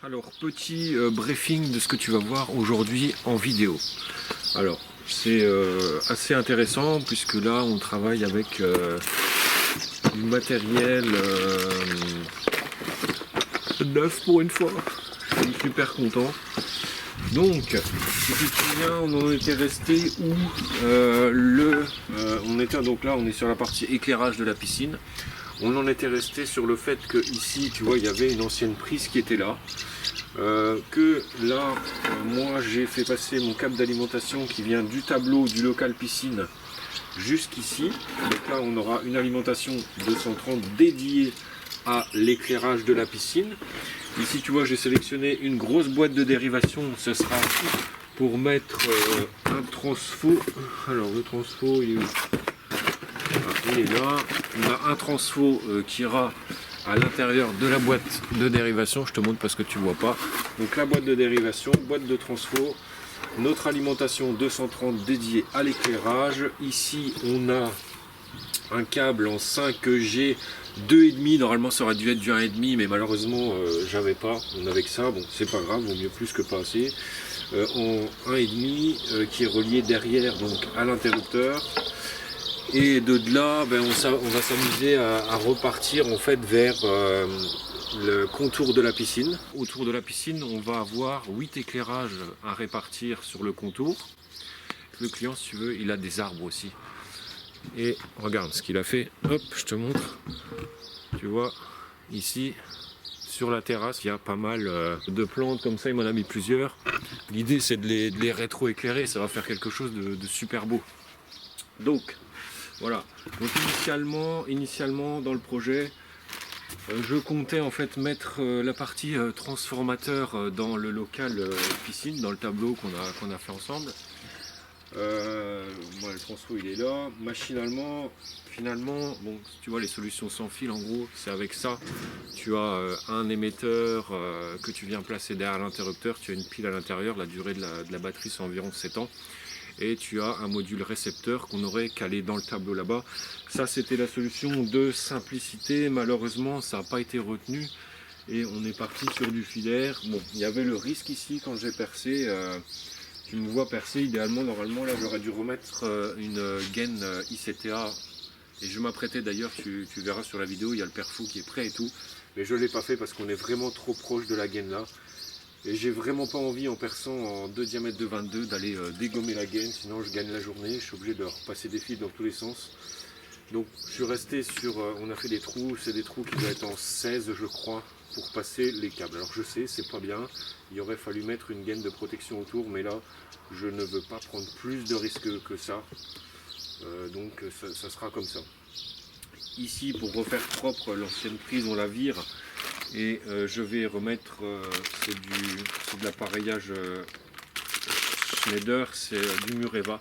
Alors, petit briefing de ce que tu vas voir aujourd'hui en vidéo. Alors, c'est assez intéressant puisque là, on travaille avec du matériel neuf pour une fois. Je suis super content. Donc, si tu te souviens, on en était resté où on était donc là, on est sur la partie éclairage de la piscine. On en était resté sur le fait que ici, tu vois, il y avait une ancienne prise qui était là. Moi j'ai fait passer mon câble d'alimentation qui vient du tableau du local piscine jusqu'ici. Donc là on aura une alimentation 230 dédiée à l'éclairage de la piscine. Ici tu vois j'ai sélectionné une grosse boîte de dérivation, ce sera pour mettre un transfo. Alors le transfo il est où? Il est là. On a un transfo qui ira à l'intérieur de la boîte de dérivation. Je te montre parce que tu vois pas. Donc la boîte de dérivation, boîte de transfo, notre alimentation 230 dédiée à l'éclairage. Ici on a un câble en 5G 2,5. Normalement ça aurait dû être du 1,5 mais malheureusement j'avais pas. On avait que ça. Bon c'est pas grave, vaut mieux plus que pas assez. En 1,5 qui est relié derrière donc à l'interrupteur. Et de là, on va s'amuser à repartir en fait vers le contour de la piscine. Autour de la piscine, on va avoir 8 éclairages à répartir sur le contour. Le client, si tu veux, il a des arbres aussi. Et regarde ce qu'il a fait. Hop, je te montre. Tu vois, ici, sur la terrasse, il y a pas mal de plantes comme ça. Il m'en a mis plusieurs. L'idée, c'est de les rétro-éclairer. Ça va faire quelque chose de super beau. Donc, voilà, donc initialement dans le projet, je comptais en fait mettre la partie transformateur dans le local piscine, dans le tableau qu'on a fait ensemble. Le transfo il est là, machinalement, finalement, bon, tu vois les solutions sans fil en gros, c'est avec ça, tu as un émetteur que tu viens placer derrière l'interrupteur, tu as une pile à l'intérieur, la durée de la batterie c'est environ 7 ans. Et tu as un module récepteur qu'on aurait calé dans le tableau là-bas. Ça c'était la solution de simplicité, malheureusement ça n'a pas été retenu et on est parti sur du filaire. Bon, il y avait le risque ici quand j'ai percé, tu me vois percer idéalement, normalement là j'aurais dû remettre une gaine ICTA et je m'apprêtais d'ailleurs, tu verras sur la vidéo, il y a le perfou qui est prêt et tout, mais je ne l'ai pas fait parce qu'on est vraiment trop proche de la gaine là. Et j'ai vraiment pas envie en perçant en 2 diamètres de 22 d'aller dégommer la gaine, sinon je gagne la journée, je suis obligé de repasser des fils dans tous les sens. Donc je suis resté sur, on a fait des trous, c'est des trous qui doivent être en 16 je crois, pour passer les câbles. Alors je sais, c'est pas bien, il aurait fallu mettre une gaine de protection autour, mais là je ne veux pas prendre plus de risques que ça, donc ça sera comme ça. Ici pour refaire propre l'ancienne prise on la vire. Et je vais remettre, c'est de l'appareillage Schneider, c'est du Mureva.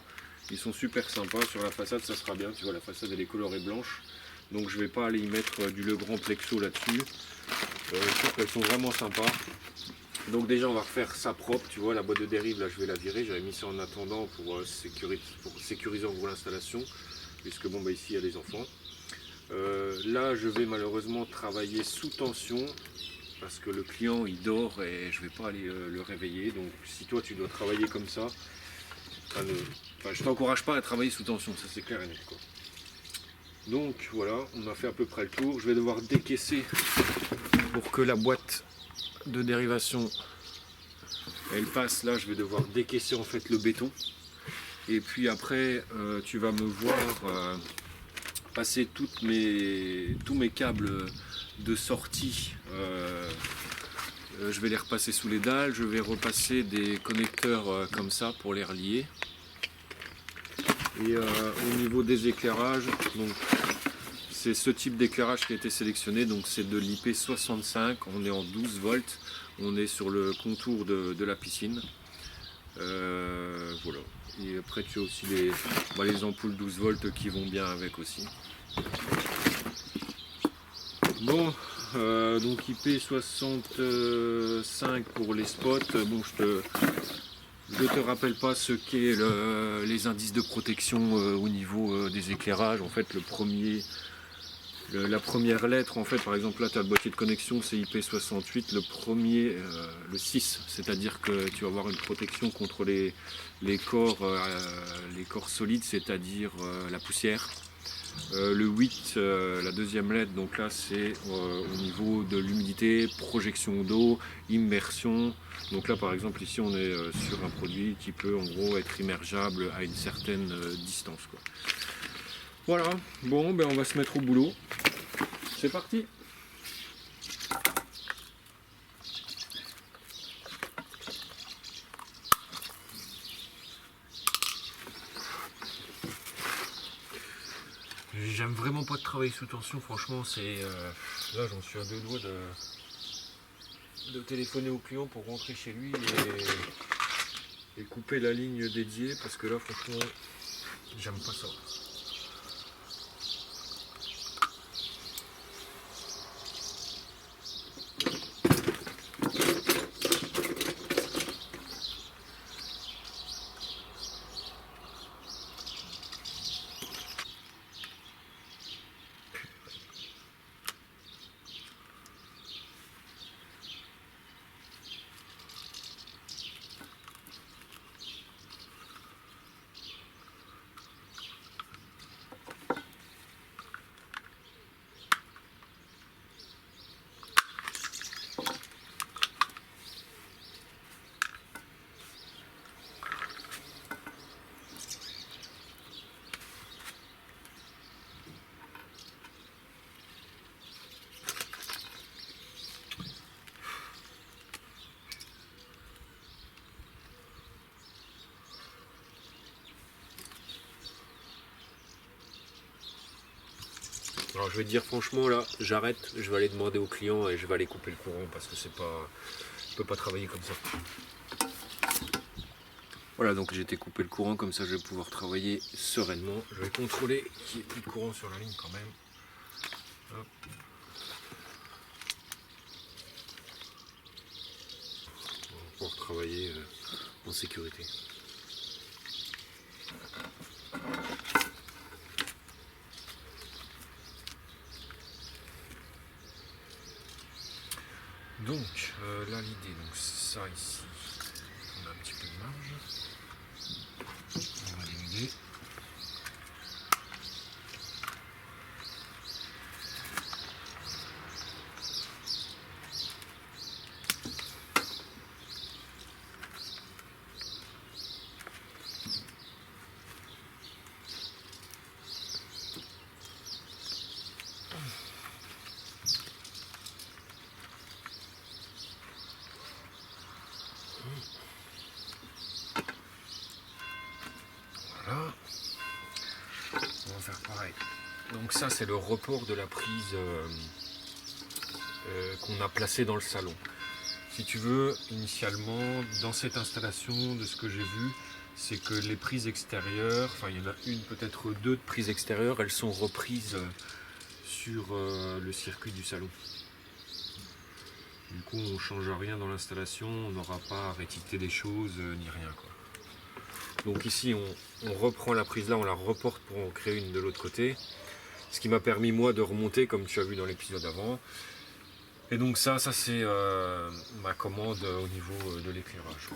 Ils sont super sympas, sur la façade ça sera bien, tu vois la façade elle est colorée blanche. Donc je vais pas aller y mettre du Legrand Plexo là-dessus. Je trouve qu'elles sont vraiment sympas. Donc déjà on va refaire ça propre, tu vois la boîte de dérive là je vais la virer. J'avais mis ça en attendant pour sécuriser en gros l'installation. Puisque bon ici il y a les enfants. Là je vais malheureusement travailler sous tension parce que le client il dort et je vais pas aller le réveiller, donc si toi tu dois travailler comme ça, je t'encourage pas à travailler sous tension, ça c'est clair et net quoi. Donc voilà, on a fait à peu près le tour. Je vais devoir décaisser pour que la boîte de dérivation elle passe. Là je vais devoir décaisser en fait le béton et puis après tu vas me voir passer tous mes câbles de sortie, je vais les repasser sous les dalles, je vais repasser des connecteurs comme ça pour les relier. Et au niveau des éclairages, donc c'est ce type d'éclairage qui a été sélectionné, donc c'est de l'IP65, on est en 12 volts, on est sur le contour de la piscine. Voilà. Et après tu as aussi les ampoules 12 volts qui vont bien avec aussi. Bon, donc IP65 pour les spots. Bon, je te rappelle pas ce qu'est les indices de protection au niveau des éclairages. En fait, le premier La première lettre, en fait, par exemple là tu as le boîtier de connexion, c'est IP68, le premier, le 6, c'est-à-dire que tu vas avoir une protection contre les corps solides, c'est-à-dire la poussière. Le 8, la deuxième lettre, donc là c'est au niveau de l'humidité, projection d'eau, immersion. Donc là par exemple ici on est sur un produit qui peut en gros être immergeable à une certaine distance, quoi. Voilà, bon ben on va se mettre au boulot. C'est parti. J'aime vraiment pas de travailler sous tension, franchement, c'est là j'en suis à deux doigts de téléphoner au client pour rentrer chez lui et couper la ligne dédiée, parce que là franchement j'aime pas ça. Alors je vais te dire franchement là, j'arrête, je vais aller demander au client et je vais aller couper le courant parce que c'est pas, je peux pas travailler comme ça. Voilà, donc j'ai été couper le courant, comme ça je vais pouvoir travailler sereinement. Je vais contrôler qu'il n'y ait plus de courant sur la ligne quand même. Hop. On va pouvoir travailler en sécurité. Donc là l'idée, donc ça ici, on a un petit peu de marge. On va dénuder. Voilà. On va faire pareil. Donc ça c'est le report de la prise qu'on a placée dans le salon. Si tu veux, initialement, dans cette installation, de ce que j'ai vu, c'est que les prises extérieures, enfin il y en a une, peut-être deux de prises extérieures, elles sont reprises sur le circuit du salon. Du coup, on ne change rien dans l'installation, on n'aura pas à réticter des choses, ni rien, quoi. Donc ici, on reprend la prise là, on la reporte pour en créer une de l'autre côté. Ce qui m'a permis, moi, de remonter, comme tu as vu dans l'épisode avant. Et donc ça c'est ma commande au niveau de l'éclairage.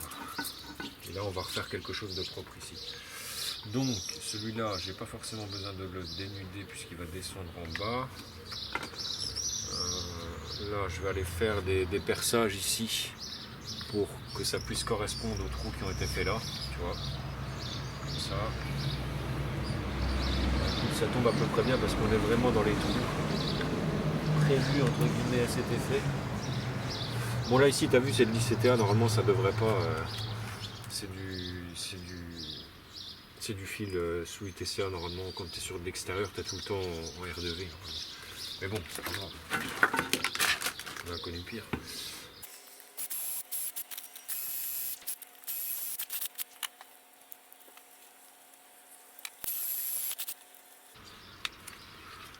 Et là, on va refaire quelque chose de propre ici. Donc, celui-là, j'ai pas forcément besoin de le dénuder puisqu'il va descendre en bas. Là, je vais aller faire des perçages ici pour que ça puisse correspondre aux trous qui ont été faits là, tu vois. Comme ça. Ça tombe à peu près bien parce qu'on est vraiment dans les trous prévus entre guillemets à cet effet. Bon là ici, tu as vu, c'est de l'ICTA, normalement ça devrait pas. C'est du fil sous ITCA, normalement quand tu es sur de l'extérieur, tu as tout le temps en R2V. Mais bon, c'est pas grave. On a connu pire.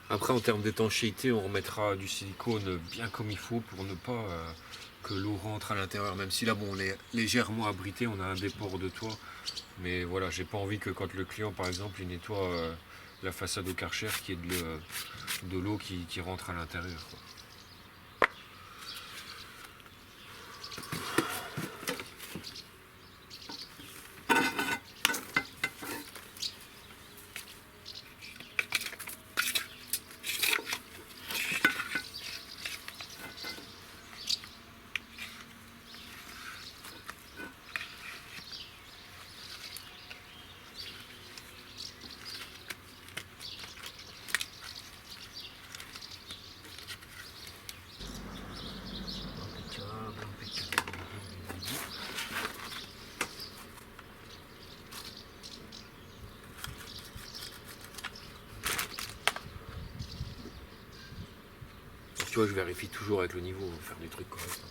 Après, en termes d'étanchéité, on remettra du silicone bien comme il faut pour ne pas que l'eau rentre à l'intérieur. Même si là, bon, on est légèrement abrité, on a un déport de toit. Mais voilà, j'ai pas envie que quand le client, par exemple, il nettoie la façade au Karcher qui est de l'eau qui rentre à l'intérieur. Tu vois, je vérifie toujours avec le niveau, faire des trucs corrects.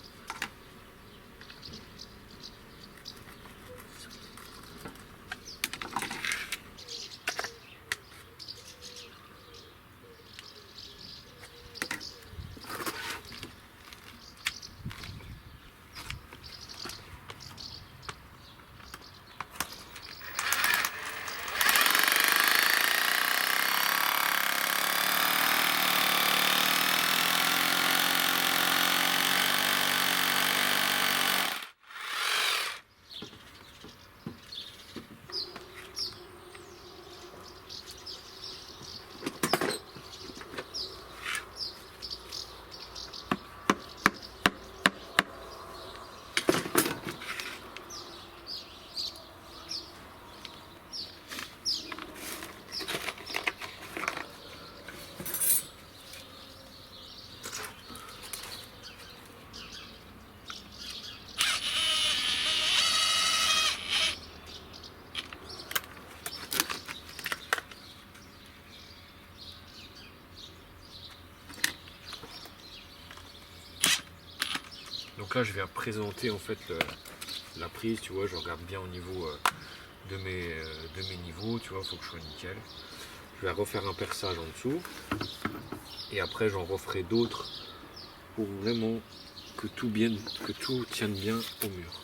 Donc là je viens présenter en fait la prise, tu vois, je regarde bien au niveau de mes niveaux, tu vois, il faut que je sois nickel. Je vais refaire un perçage en dessous et après j'en referai d'autres pour vraiment que tout tienne bien au mur.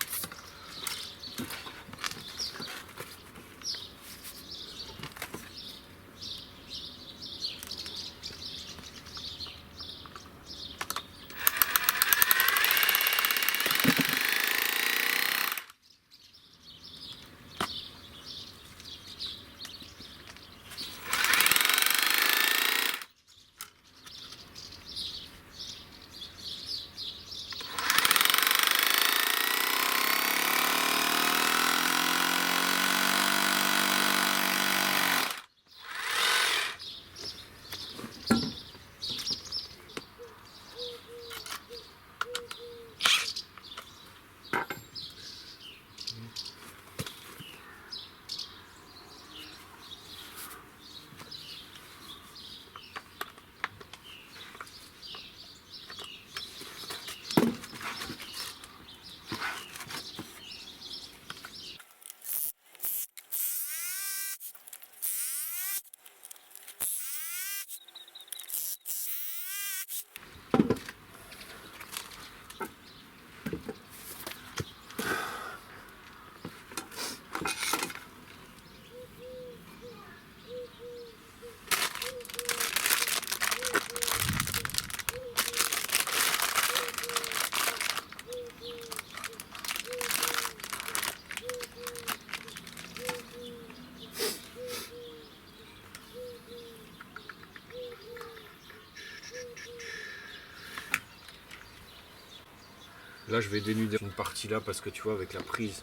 Là je vais dénuder une partie là parce que tu vois avec la prise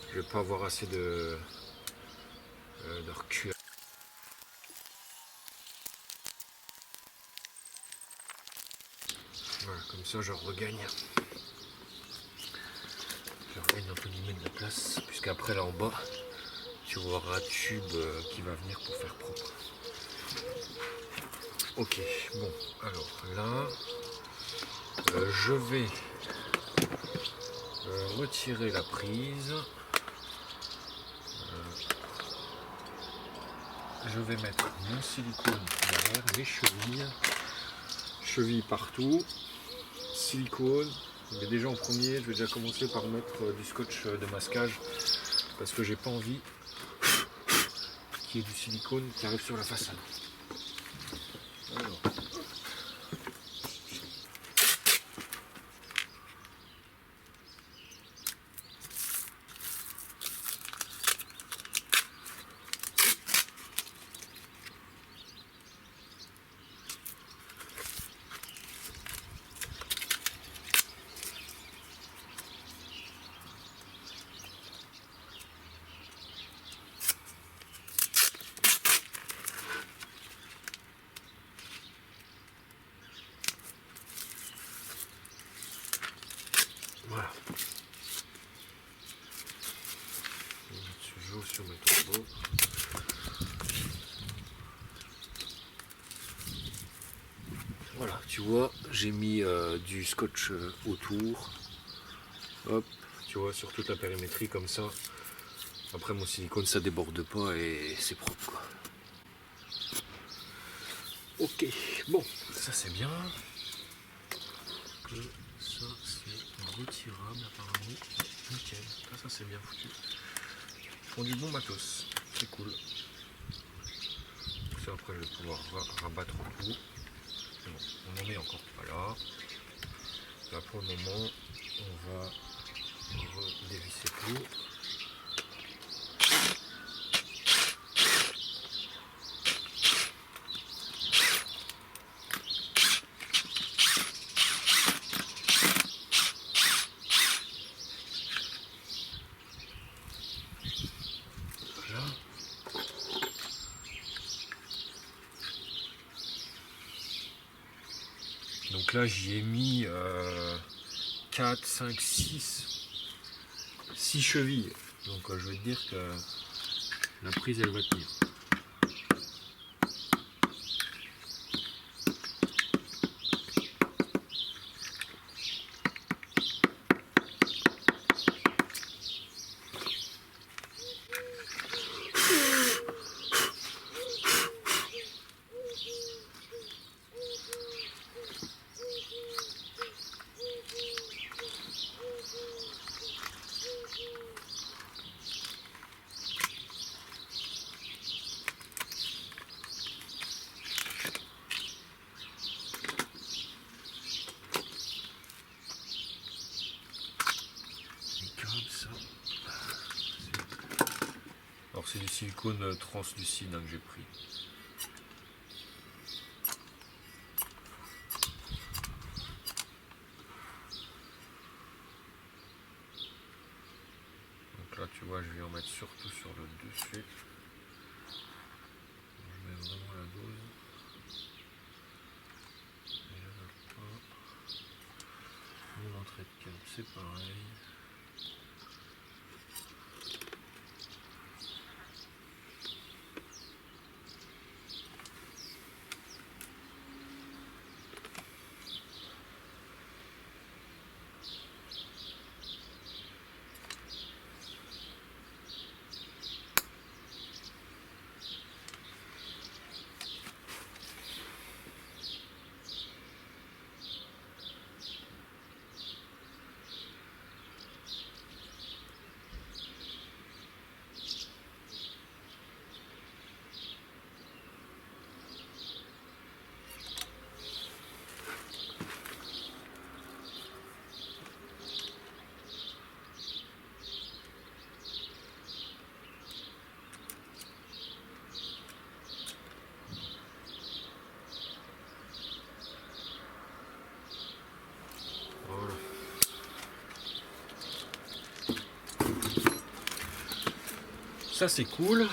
je vais pas avoir assez de recul. Voilà, comme ça je regagne entre guillemets de la place, puisqu'après là en bas tu auras un tube qui va venir pour faire propre. Ok, bon, alors là je vais retirer la prise. Je vais mettre mon silicone derrière, mes chevilles partout, silicone. Mais déjà en premier, je vais déjà commencer par mettre du scotch de masquage parce que j'ai pas envie qui est du silicone qui arrive sur la façade. Alors. Voilà. Toujours sur mes tombeaux. Voilà, tu vois, j'ai mis du scotch autour. Hop, tu vois, sur toute la périmétrie comme ça. Après mon silicone ça déborde pas et c'est propre quoi. Ok, bon, ça c'est bien. Et ça c'est retirable apparemment. Nickel, ça c'est bien foutu. Ils font du bon matos, c'est cool. Ça après je vais pouvoir rabattre tout. Bon, on n'en est encore pas là. Là pour le moment on va redévisser tout. Donc là j'y ai mis 4, 5, 6 chevilles. Donc je vais te dire que la prise elle va tenir. Alors c'est du silicone translucide que j'ai pris. Donc là tu vois je vais en mettre surtout sur le dessus. Je mets vraiment la dose. Et là, mon entrée de câble c'est pareil. Voilà. Ça c'est cool.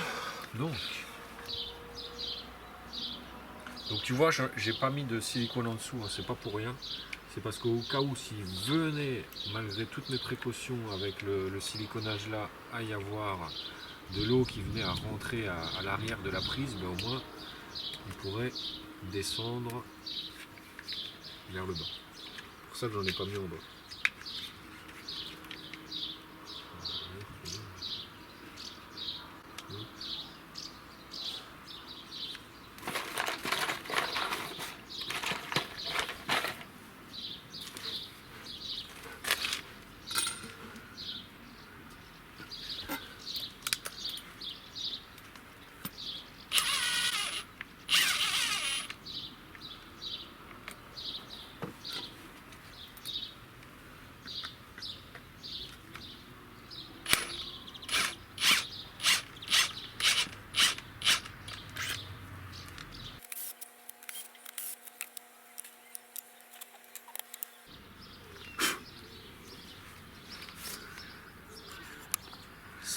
Donc tu vois, j'ai pas mis de silicone en dessous, hein, c'est pas pour rien. C'est parce qu'au cas où s'il venait, malgré toutes mes précautions avec le siliconnage là, à y avoir de l'eau qui venait à rentrer à l'arrière de la prise, ben au moins il pourrait descendre vers le bas. C'est pour ça que j'en ai pas mis en bas.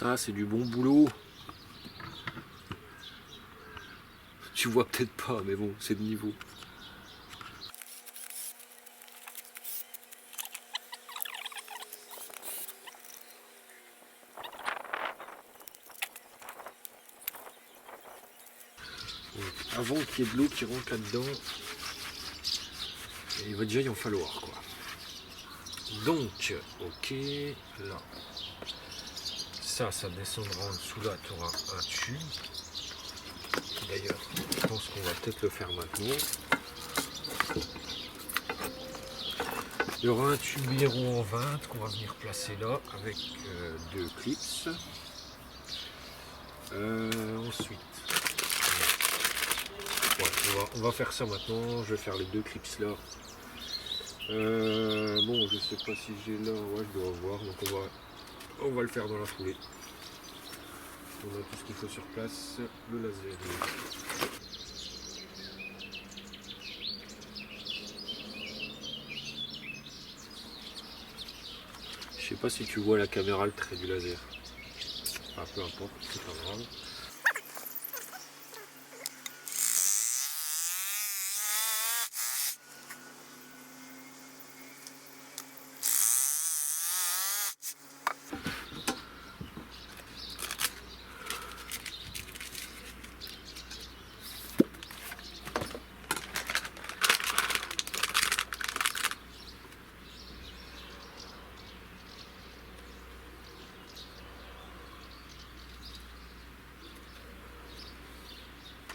Ça, c'est du bon boulot. Tu vois peut-être pas, mais bon, c'est de niveau. Donc, avant qu'il y ait de l'eau qui rentre là-dedans, il va déjà y en falloir, quoi. Donc, ok, là. Ça descendra en dessous là, tu auras un tube. D'ailleurs, je pense qu'on va peut-être le faire maintenant. Il y aura un tube héros en 20 qu'on va venir placer là avec deux clips. Ensuite, ouais, on va faire ça maintenant. Je vais faire les deux clips là. Bon, je sais pas si j'ai là. Ouais, je dois voir. Donc on va le faire dans la foulée. On a tout ce qu'il faut sur place. Le laser. Je sais pas si tu vois la caméra le trait du laser. Enfin, peu importe, c'est pas grave.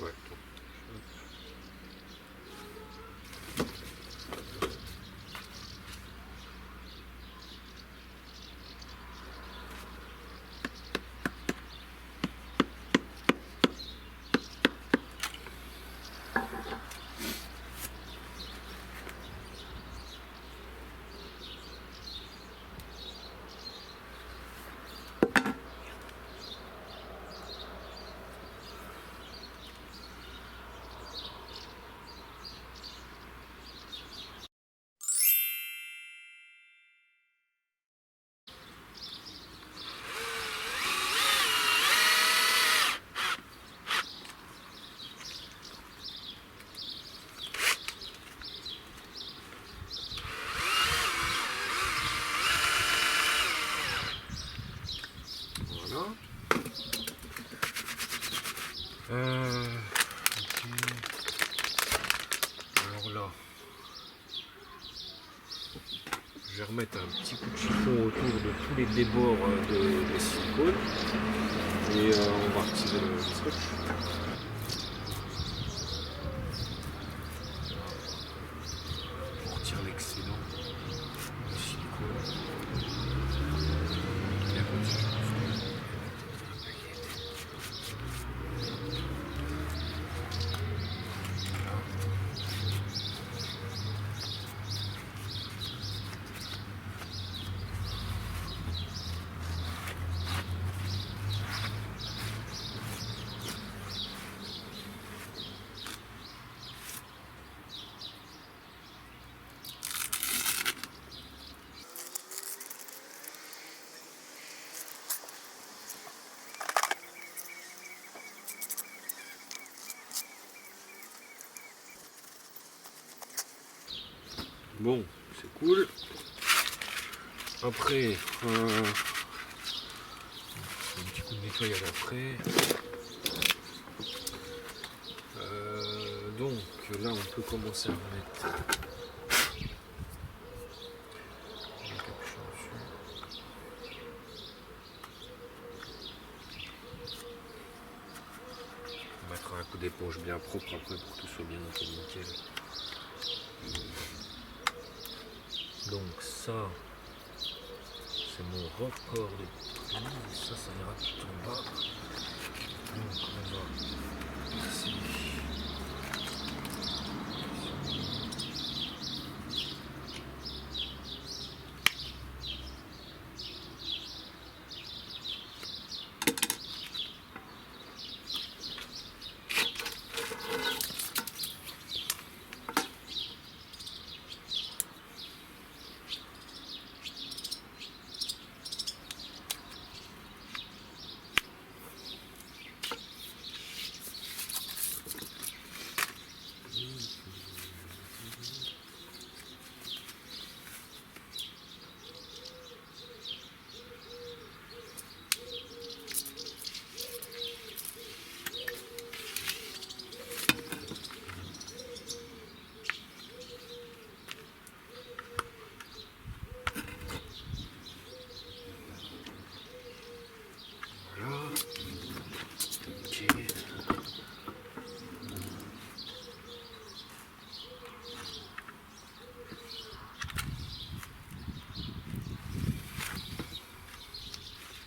Ouais. Voilà. Ok. Alors là, je vais remettre un petit coup de chiffon autour de tous les débords de silicone et on va retirer le scotch. On retire l'excédent de silicone. Et à côté, bon, c'est cool. Après, un petit coup de nettoyage après. Donc là, on peut commencer à remettre le capuchon dessus. On mettra un coup d'éponge bien propre après pour que tout soit bien nickel. Donc ça, c'est mon record de prix. Ça ira tout en bas. Donc on va ici.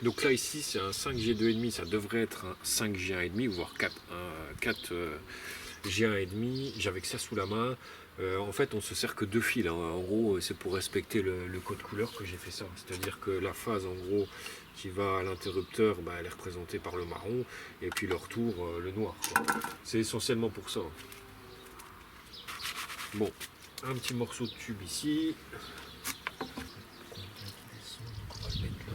Donc là ici c'est un 5G 2,5, ça devrait être un 5G 1,5 voire 4 G1,5. J'avais que ça sous la main. En fait on se sert que 2 fils, hein. En gros c'est pour respecter le code couleur que j'ai fait ça. C'est-à-dire que la phase en gros qui va à l'interrupteur, bah, elle est représentée par le marron et puis le retour le noir. C'est essentiellement pour ça. Bon, un petit morceau de tube ici. On va le mettre là.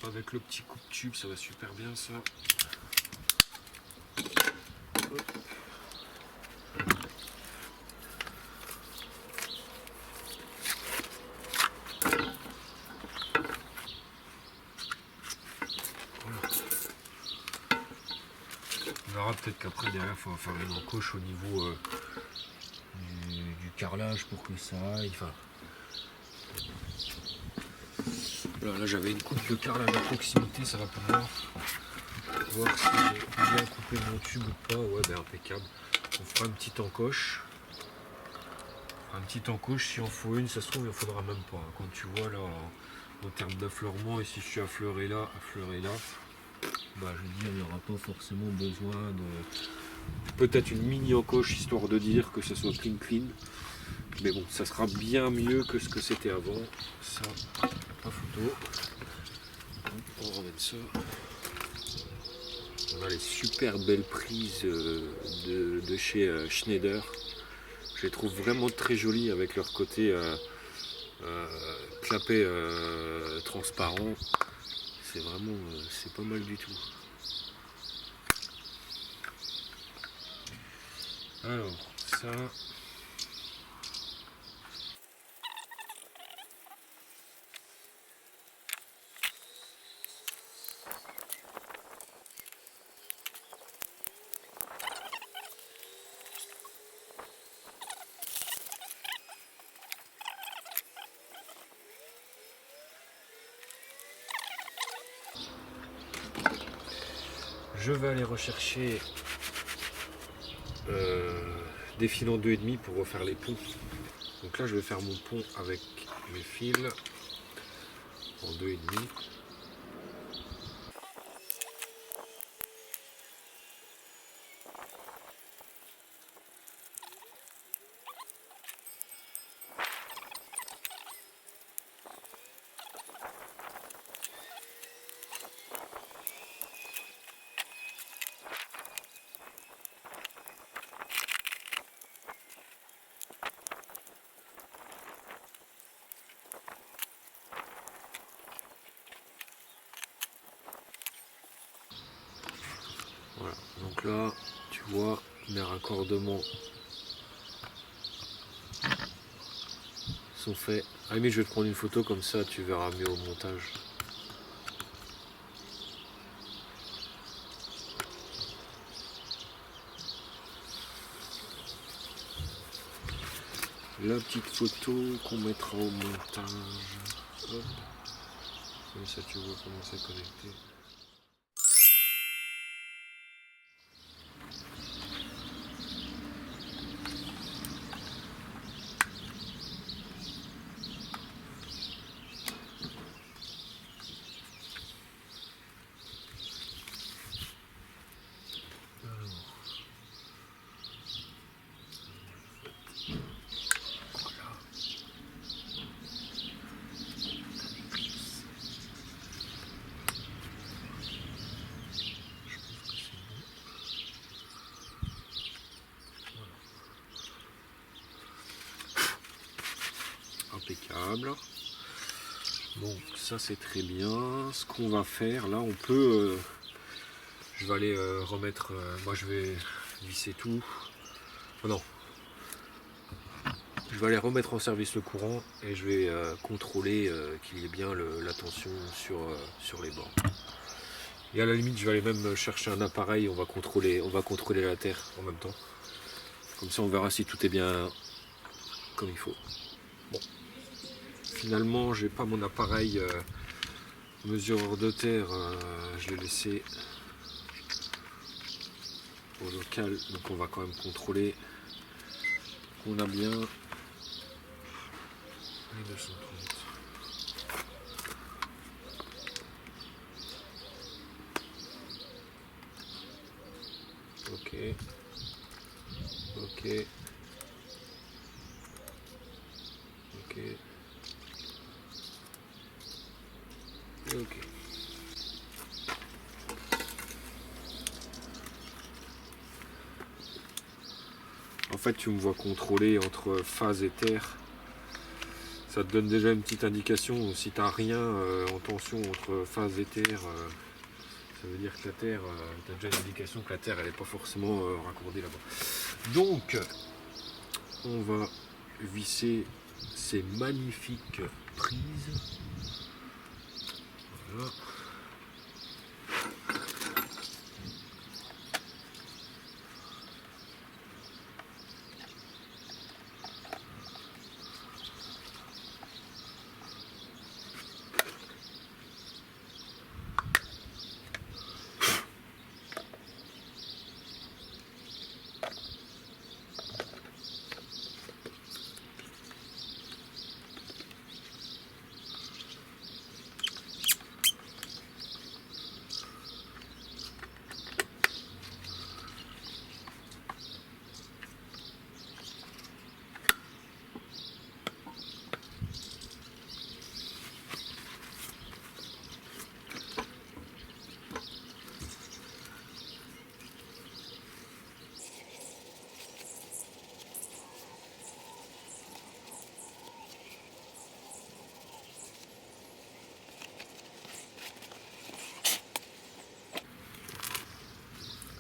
Avec le petit coupe-tube, ça va super bien ça. Hop. Voilà. On verra peut-être qu'après derrière il faut faire une encoche au niveau du carrelage pour que ça aille. Enfin, voilà, là j'avais une coupe de carrelage à proximité, ça va pouvoir voir si j'ai bien coupé mon tube ou pas. Ouais, ben impeccable. On fera une petite encoche. Si on faut une, ça se trouve il ne faudra même pas. Comme tu vois là, en termes d'affleurement, et si je suis affleuré là, bah je veux dire, il n'y aura pas forcément besoin de peut-être une mini encoche histoire de dire que ça soit clean. Mais bon, ça sera bien mieux que ce que c'était avant. Ça, pas photo. On ramène ça. On a les super belles prises de chez Schneider. Je les trouve vraiment très jolies avec leur côté clapet transparent. C'est vraiment, c'est pas mal du tout. Alors, ça... Je vais aller rechercher des fils en 2,5 pour refaire les ponts. Donc là je vais faire mon pont avec mes fils en 2,5. Voilà, donc là, tu vois, mes raccordements sont faits. Ah mais je vais te prendre une photo comme ça, tu verras mieux au montage. La petite photo qu'on mettra au montage. Hop. Comme ça tu vois comment c'est connecté. Impeccable. Donc ça c'est très bien. Ce qu'on va faire là, on peut je vais aller remettre, moi je vais visser tout. Oh non, je vais aller remettre en service le courant et je vais contrôler qu'il y ait bien la tension sur les bords. Et à la limite je vais aller même chercher un appareil, on va contrôler la terre en même temps. Comme ça on verra si tout est bien comme il faut. Bon. Finalement j'ai pas mon appareil mesureur de terre, je l'ai laissé au local, donc on va quand même contrôler. qu'on a bien les 230. Ok. Ok. Ok. Ok. En fait, tu me vois contrôler entre phase et terre. Ça te donne déjà une petite indication. Si tu n'as rien en tension entre phase et terre, ça veut dire que la terre, tu as déjà une indication que la terre, elle n'est pas forcément raccordée là-bas. Donc, on va visser ces magnifiques prises. Voilà.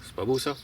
C'est pas beau ça?